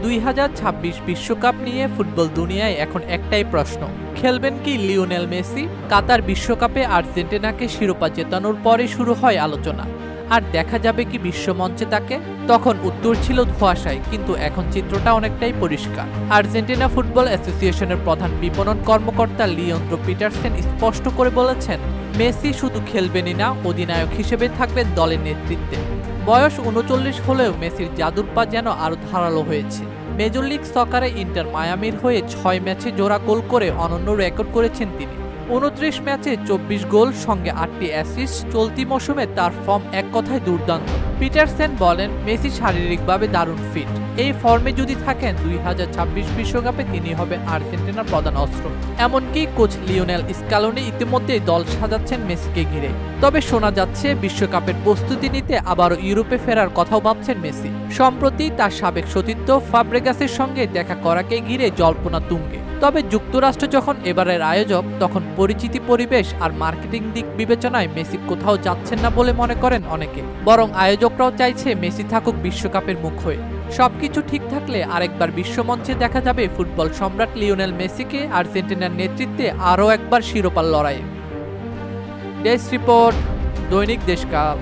2026 বিশ্বকাপ নিয়ে ফুটবল দুনিয়ায় এখন একটাই প্রশ্ন, খেলবেন কি লিওনেল মেসি? কাতার বিশ্বকাপে আর্জেন্টিনাকে শিরোপা জেতানোর পরে শুরু হয় আলোচনা। আর দেখা যাবে কি বিশ্বমঞ্চে তাকে? তখন উত্তর ছিল ধোঁয়াশায়, কিন্তু এখন চিত্রটা অনেকটাই পরিষ্কার। আর্জেন্টিনা ফুটবল অ্যাসোসিয়েশনের প্রধান বিপণন কর্মকর্তা লিওন্দ্রো পিটারসেন স্পষ্ট করে বলেছেন, মেসি শুধু খেলবেনই না, অধিনায়ক হিসেবে থাকবেন দলের নেতৃত্বে। বয়স 39 হলেও মেসির জাদুর পা যেন আরও ধারালো হয়েছে। মেজর লিগ সকারে ইন্টার মায়ামির হয়ে 6 ম্যাচে জোড়া গোল করে অনন্য রেকর্ড করেছেন তিনি। 29 ম্যাচে 24 গোল, সঙ্গে 8টি অ্যাসিস্ট। চলতি মৌসুমে তার ফর্ম এক কথায় দুর্দান্ত। পিটারসেন বলেন, মেসি শারীরিকভাবে দারুণ ফিট। এই ফর্মে যদি থাকেন 2026 বিশ্বকাপে তিনি হবেন আর্জেন্টিনার প্রধান অস্ত্র। এমনকি কোচ লিওনেল স্কালোনি ইতিমধ্যেই দল সাজাচ্ছেন মেসিকে ঘিরে। তবে শোনা যাচ্ছে বিশ্বকাপের প্রস্তুতি নিতে আবারও ইউরোপে ফেরার কথাও ভাবছেন মেসি। সম্প্রতি তার সাবেক সতীর্থ ফাব্রেগাসের সঙ্গে দেখা করাকে ঘিরে জল্পনা তুঙ্গে। তবে যুক্তরাষ্ট্র যখন এবারের আয়োজক, তখন পরিচিতি, পরিবেশ আর মার্কেটিং দিক বিবেচনায় মেসি কোথাও যাচ্ছেন না বলে মনে করেন অনেকে। বরং আয়োজকরাও চাইছে মেসি থাকুক বিশ্বকাপের মুখ হয়ে। সবকিছু ঠিক থাকলে আরেকবার বিশ্বমঞ্চে দেখা যাবে ফুটবল সম্রাট লিওনেল মেসিকে আর্জেন্টিনার নেতৃত্বে আরও একবার শিরোপার লড়াইয়ে। ডেস্ক রিপোর্ট, দৈনিক দেশকাল।